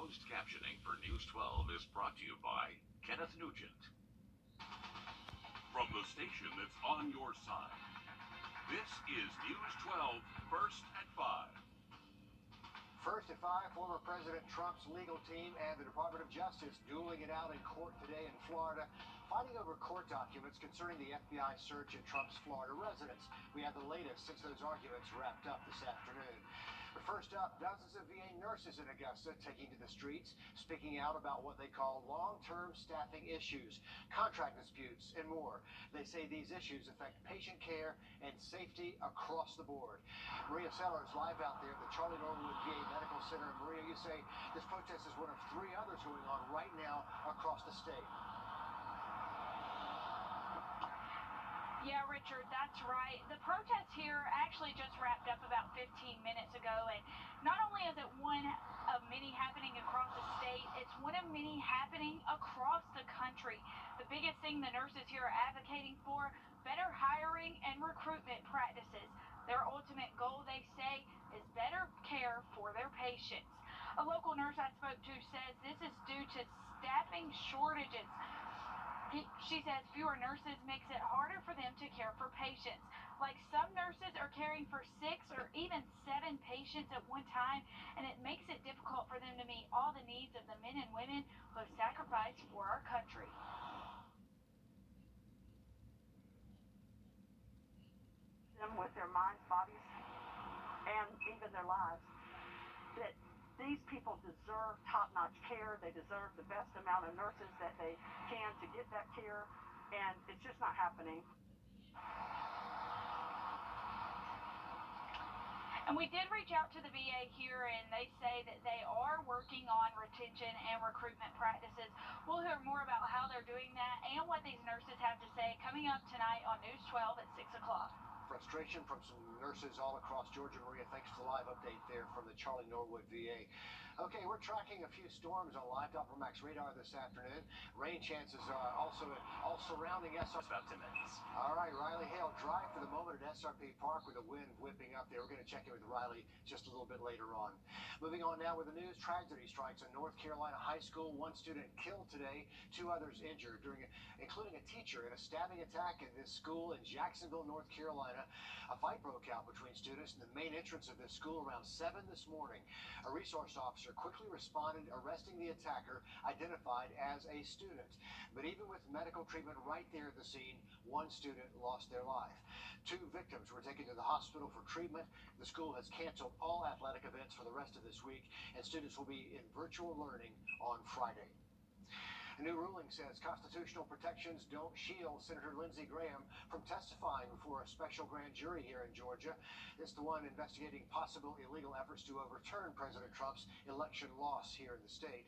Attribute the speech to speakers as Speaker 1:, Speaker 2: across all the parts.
Speaker 1: Closed captioning for News 12 is brought to you by Kenneth Nugent. From the station that's on your side, this is News 12 First at 5.
Speaker 2: First at 5, former President Trump's legal team and the Department of Justice dueling it out in court today in Florida, fighting over court documents concerning the FBI search at Trump's Florida residence. We have the latest since those arguments wrapped up this afternoon. But first up, dozens of VA nurses in Augusta taking to the streets, speaking out about what they call long-term staffing issues, contract disputes, and more. They say these issues affect patient care and safety across the board. Maria Sellers live out there at the Charlie Norwood VA Medical Center. Maria, you say this protest is one of 3 others going on right now across the state.
Speaker 3: Yeah, Richard, that's right. The protest here actually just wrapped up about 15 minutes ago, and not only is it one of many happening across the state, it's one of many happening across the country. The biggest thing the nurses here are advocating for, better hiring and recruitment practices. Their ultimate goal, they say, is better care for their patients. A local nurse I spoke to says this is due to staffing shortages. She says fewer nurses makes it harder for them to care for patients. Like some nurses are caring for 6 or even 7 patients at one time, and it makes it difficult for them to meet all the needs of the men and women who have sacrificed for our country.
Speaker 4: Them with their minds, bodies, and even their lives, that these people deserve top-notch care. They deserve the best amount of nurses that they can to get that care, and it's just not happening.
Speaker 3: And we did reach out to the VA here, and they say that they are working on retention and recruitment practices. We'll hear more about how they're doing that and what these nurses have to say coming up tonight on News 12 at 6 o'clock.
Speaker 2: Frustration from some nurses all across Georgia. Maria, thanks for the live update there from the Charlie Norwood VA. Okay, we're tracking a few storms on Live Doppler Max radar this afternoon. Rain chances are also all surrounding SRP.
Speaker 1: About 10 minutes.
Speaker 2: All right, Riley Hale, dry for the moment at SRP Park with the wind whipping up there. We're going to check in with Riley just a little bit later on. Moving on now with the news. Tragedy strikes a North Carolina high school. 1 student killed today, 2 others injured, including a teacher in a stabbing attack in this school in Jacksonville, North Carolina. A fight broke out between students in the main entrance of this school around 7 this morning. A resource officer quickly responded, arresting the attacker, identified as a student. But even with medical treatment right there at the scene, 1 student lost their life. 2 victims were taken to the hospital for treatment. The school has canceled all athletic events for the rest of this week, and students will be in virtual learning on Friday. A new ruling says constitutional protections don't shield Senator Lindsey Graham from testifying before a special grand jury here in Georgia. It's the one investigating possible illegal efforts to overturn President Trump's election loss here in the state.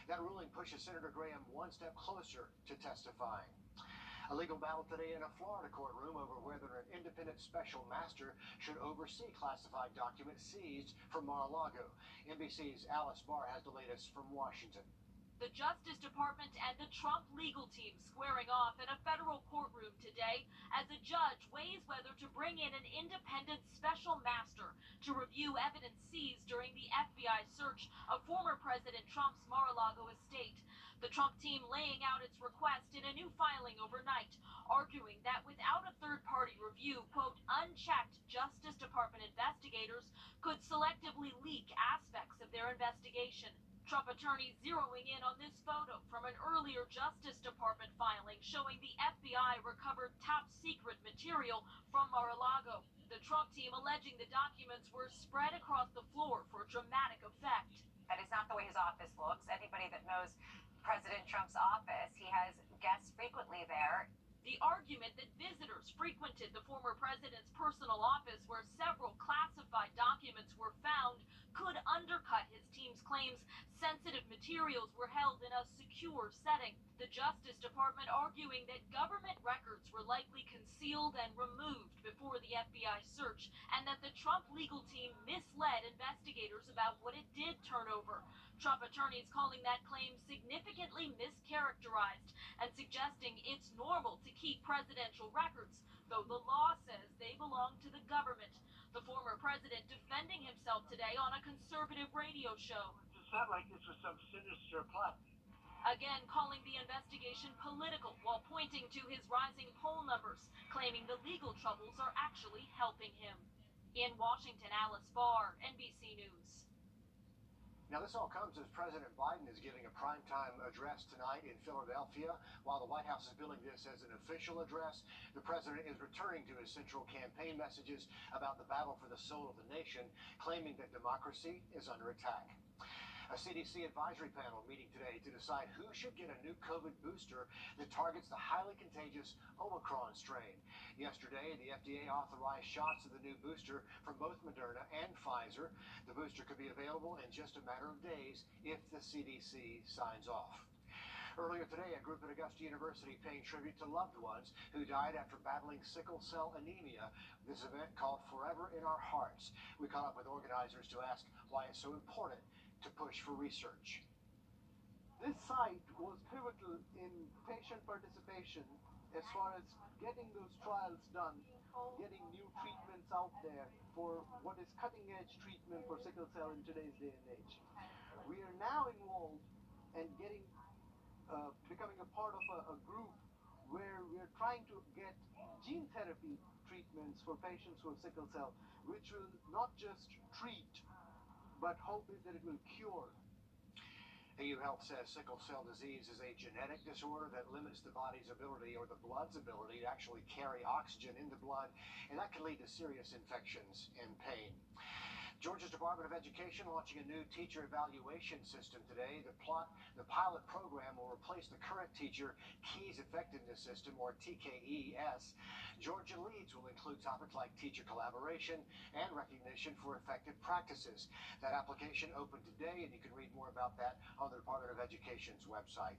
Speaker 2: That ruling pushes Senator Graham 1 step closer to testifying. A legal battle today in a Florida courtroom over whether an independent special master should oversee classified documents seized from Mar-a-Lago. NBC's Alice Barr has the latest from Washington.
Speaker 5: The Justice Department and the Trump legal team squaring off in a federal courtroom today as a judge weighs whether to bring in an independent special master to review evidence seized during the FBI search of former President Trump's Mar-a-Lago estate. The Trump team laying out its request in a new filing overnight, arguing that without a third-party review, quote, unchecked Justice Department investigators could selectively leak aspects of their investigation. Trump attorneys zeroing in on this photo from an earlier Justice Department filing showing the FBI recovered top-secret material from Mar-a-Lago. The Trump team alleging the documents were spread across the floor for dramatic effect.
Speaker 6: That is not the way his office looks. Anybody that knows President Trump's office, he has guests frequently there.
Speaker 5: The argument that visitors frequented the former president's personal office where several classified documents were found could undercut his team's claims sensitive materials were held in a secure setting. The Justice Department arguing that government records were likely concealed and removed before the FBI search, and that the Trump legal team misled investigators about what it did turn over. Trump attorneys calling that claim significantly mischaracterized and suggesting it's normal to keep presidential records, though the law says they belong to the government. The former president defending himself today on a conservative radio show.
Speaker 7: not like this was some sinister plot.
Speaker 5: Again, calling the investigation political while pointing to his rising poll numbers, claiming the legal troubles are actually helping him. In Washington, Alice Barr, NBC News.
Speaker 2: Now, this all comes as President Biden is giving a primetime address tonight in Philadelphia. While the White House is billing this as an official address, the president is returning to his central campaign messages about the battle for the soul of the nation, claiming that democracy is under attack. A CDC advisory panel meeting today to decide who should get a new COVID booster that targets the highly contagious Omicron strain. Yesterday, the FDA authorized shots of the new booster from both Moderna and Pfizer. The booster could be available in just a matter of days if the CDC signs off. Earlier today, a group at Augusta University paying tribute to loved ones who died after battling sickle cell anemia. This event called Forever in Our Hearts. We caught up with organizers to ask why it's so important to push for research.
Speaker 8: This site was pivotal in patient participation as far as getting those trials done, getting new treatments out there for what is cutting-edge treatment for sickle cell in today's day and age. We are now involved and becoming a part of a group where we are trying to get gene therapy treatments for patients who have sickle cell, which will not just treat, but hope is that it will cure.
Speaker 2: AU Health says sickle cell disease is a genetic disorder that limits the body's ability or the blood's ability to actually carry oxygen in the blood, and that can lead to serious infections and pain. Georgia's Department of Education launching a new teacher evaluation system today. The pilot program will replace the current Teacher Keys Effectiveness System, or TKES. Georgia Leads will include topics like teacher collaboration and recognition for effective practices. That application opened today, and you can read more about that on the Department of Education's website.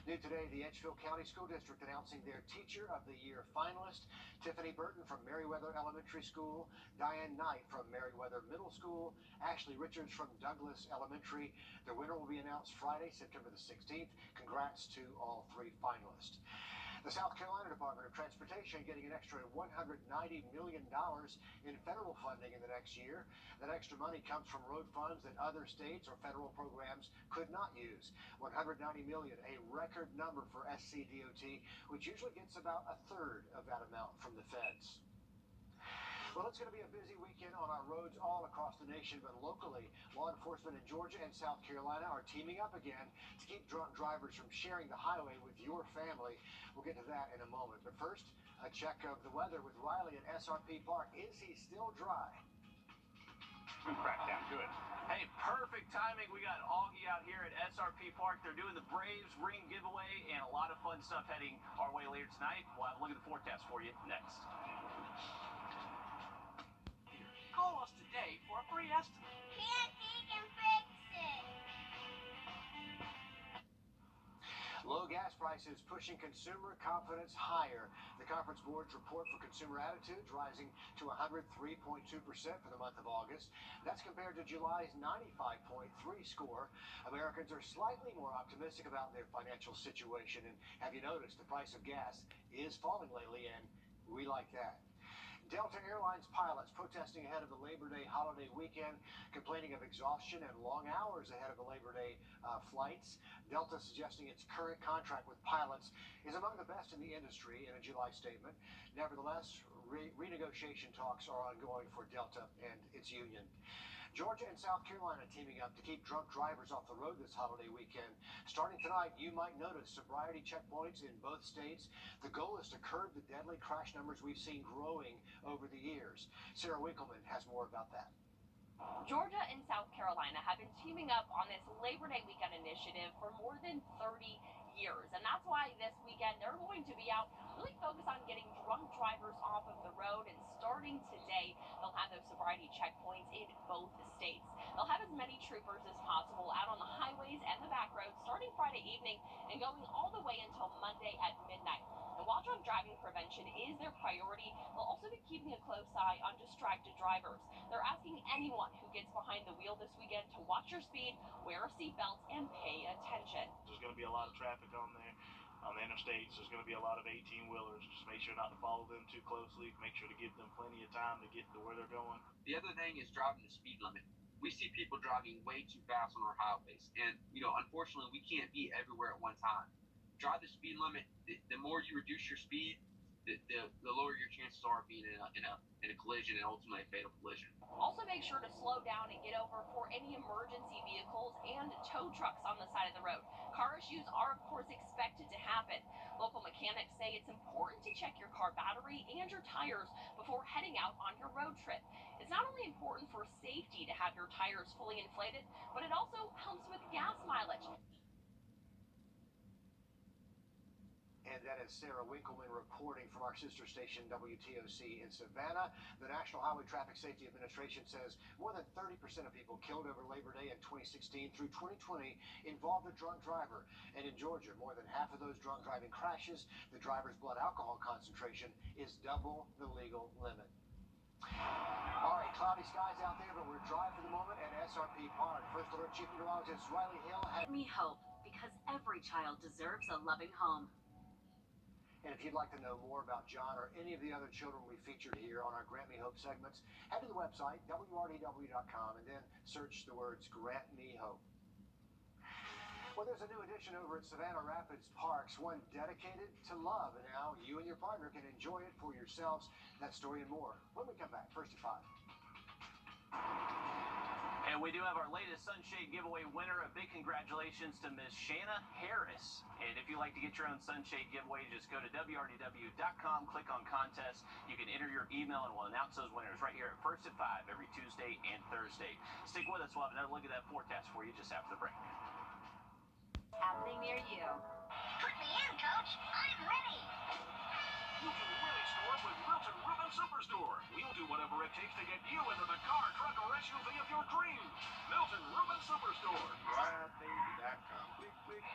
Speaker 2: New today, the Edgefield County School District announcing their Teacher of the Year finalist. Tiffany Burton from Meriwether Elementary School, Diane Knight from Meriwether Middle School, Ashley Richards from Douglas Elementary. The winner will be announced Friday, September the 16th. Congrats to all three finalists. The South Carolina Department of Transportation getting an extra $190 million in federal funding in the next year. That extra money comes from road funds that other states or federal programs could not use. $190 million, a record number for SCDOT, which usually gets about a third of that amount from the feds. Well, it's going to be a busy weekend on our roads all across the nation, but locally, law enforcement in Georgia and South Carolina are teaming up again to keep drunk drivers from sharing the highway with your family. We'll get to that in a moment. But first, a check of the weather with Riley at SRP Park. Is he still dry?
Speaker 9: Good crackdown, good. Hey, perfect timing. We got Augie out here at SRP Park. They're doing the Braves ring giveaway and a lot of fun stuff heading our way later tonight. We'll have a look at the forecast for you next.
Speaker 7: Call us today for a free estimate.
Speaker 10: He can fix it.
Speaker 2: Low gas prices pushing consumer confidence higher. The Conference Board's report for consumer attitudes rising to 103.2% for the month of August. That's compared to July's 95.3 score. Americans are slightly more optimistic about their financial situation. And have you noticed the price of gas is falling lately, and we like that. Delta Airlines pilots protesting ahead of the Labor Day holiday weekend, complaining of exhaustion and long hours ahead of the Labor Day flights. Delta suggesting its current contract with pilots is among the best in the industry in a July statement. Nevertheless, renegotiation talks are ongoing for Delta and its union. Georgia and South Carolina teaming up to keep drunk drivers off the road this holiday weekend. Starting tonight, you might notice sobriety checkpoints in both states. The goal is to curb the deadly crash numbers we've seen growing over the years. Sarah Winkleman has more about that.
Speaker 11: Georgia and South Carolina have been teaming up on this Labor Day weekend initiative for more than 30 years. And that's why this weekend they're going to be out really focused on getting drunk drivers off of the road. And starting today, they'll have those sobriety checkpoints in both states. They'll have as many troopers as possible out on the highways and the back roads starting Friday evening and going all the way until Monday at midnight. And while drunk driving prevention is their priority, they'll also be keeping a close eye on distracted drivers. They're asking anyone who gets behind the wheel this weekend to watch your speed, wear a seatbelt, and pay attention.
Speaker 9: There's going to be a lot of traffic on there. On the interstates, there's going to be a lot of 18-wheelers. Just make sure not to follow them too closely. Make sure to give them plenty of time to get to where they're going.
Speaker 12: The other thing is driving the speed limit. we see people driving way too fast on our highways. And, unfortunately, we can't be everywhere at one time. Drive the speed limit. The more you reduce your speed, the lower your chances are of being in a collision and ultimately a fatal collision.
Speaker 11: Also, make sure to slow down and get over for any emergency vehicles and tow trucks on the side of the road. Car issues are, of course, expected to happen. Local mechanics say it's important to check your car battery and your tires before heading out on your road trip. It's not only important for safety to have your tires fully inflated, but it also helps with gas mileage.
Speaker 2: And that is Sarah Winkleman reporting from our sister station WTOC in Savannah. The National Highway Traffic Safety Administration says more than 30% of people killed over Labor Day in 2016 through 2020 involved a drunk driver. And in Georgia, more than half of those drunk driving crashes, the driver's blood alcohol concentration is double the legal limit. All right, cloudy skies out there, but we're dry for the moment at SRP Park. First Alert Chief Meteorologist Riley Hill has
Speaker 5: me hope, because every child deserves a loving home.
Speaker 2: And if you'd like to know more about John or any of the other children we featured here on our Grant Me Hope segments, head to the website, wrdw.com, and then search the words Grant Me Hope. Well, there's a new addition over at Savannah Rapids Parks, one dedicated to love. And now you and your partner can enjoy it for yourselves. That story and more when we come back. First at 5.
Speaker 9: And we do have our latest Sunshade Giveaway winner. A big congratulations to Miss Shanna Harris. And if you'd like to get your own Sunshade Giveaway, just go to wrdw.com, click on contest. You can enter your email and we'll announce those winners right here at First at 5 every Tuesday and Thursday. Stick with us. We'll have another look at that forecast for you just after the break.
Speaker 5: Happening near you.
Speaker 10: Put me in, Coach. I'm ready.
Speaker 1: You can really score with Milton Rubin Superstore. We'll do whatever it takes to get you into the car, truck, or SUV of your dreams. Milton Rubin Superstore.
Speaker 13: Wrdw.com. Click, click.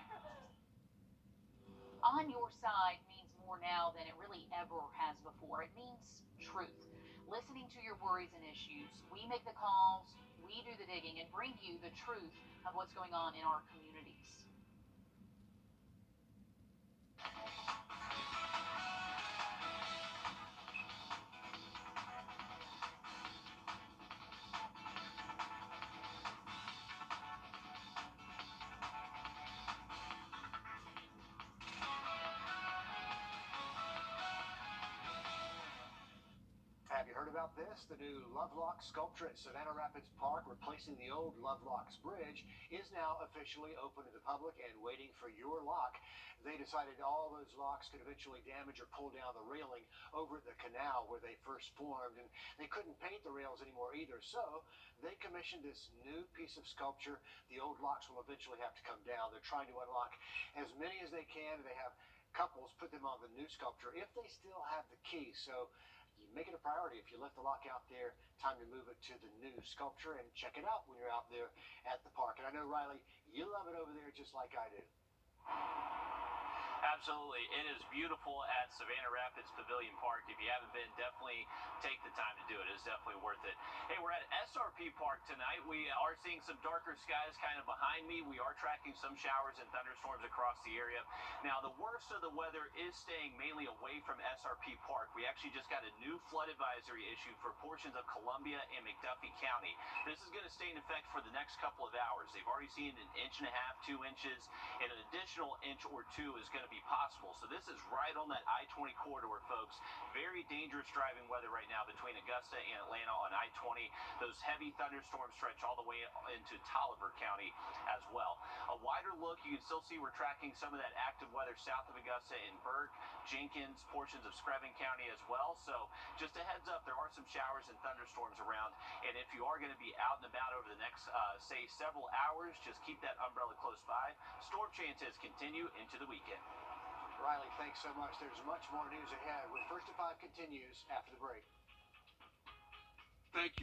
Speaker 14: On your side means more now than it really ever has before. It means truth. Listening to your worries and issues. We make the calls, we do the digging, and bring you the truth of what's going on in our communities.
Speaker 2: Have you heard about this? The new Lovelock sculpture at Savannah Rapids Park, replacing the old Lovelocks Bridge, is now officially open to the public and waiting for your lock. They decided all those locks could eventually damage or pull down the railing over the canal where they first formed, and they couldn't paint the rails anymore either. So they commissioned this new piece of sculpture. The old locks will eventually have to come down. They're trying to unlock as many as they can. They have couples put them on the new sculpture if they still have the key. So you make it a priority. If you left the lock out there, time to move it to the new sculpture and check it out when you're out there at the park. And I know, Riley, you love it over there just like I do.
Speaker 9: Absolutely. It is beautiful at Savannah Rapids Pavilion Park. If you haven't been, definitely take the time to do it. It's definitely worth it. Hey, we're at SRP Park tonight. We are seeing some darker skies kind of behind me. We are tracking some showers and thunderstorms across the area. Now, the worst of the weather is staying mainly away from SRP Park. We actually just got a new flood advisory issued for portions of Columbia and McDuffie County. This is going to stay in effect for the next couple of hours. They've already seen 1.5 inches, 2 inches, and an additional inch or two is going to be possible. So this is right on that I-20 corridor, folks. Very dangerous driving weather right now between Augusta and Atlanta on I-20. Those heavy thunderstorms stretch all the way into Tolliver County as well. A wider look, you can still see we're tracking some of that active weather south of Augusta in Burke, Jenkins, portions of Screven County as well. So just a heads up, there are some showers and thunderstorms around. And if you are going to be out and about over the next, say, several hours, just keep that umbrella close by. Storm chances continue into the weekend.
Speaker 2: Riley, thanks so much. There's much more news ahead when First to 5 continues after the break.
Speaker 1: Thank you.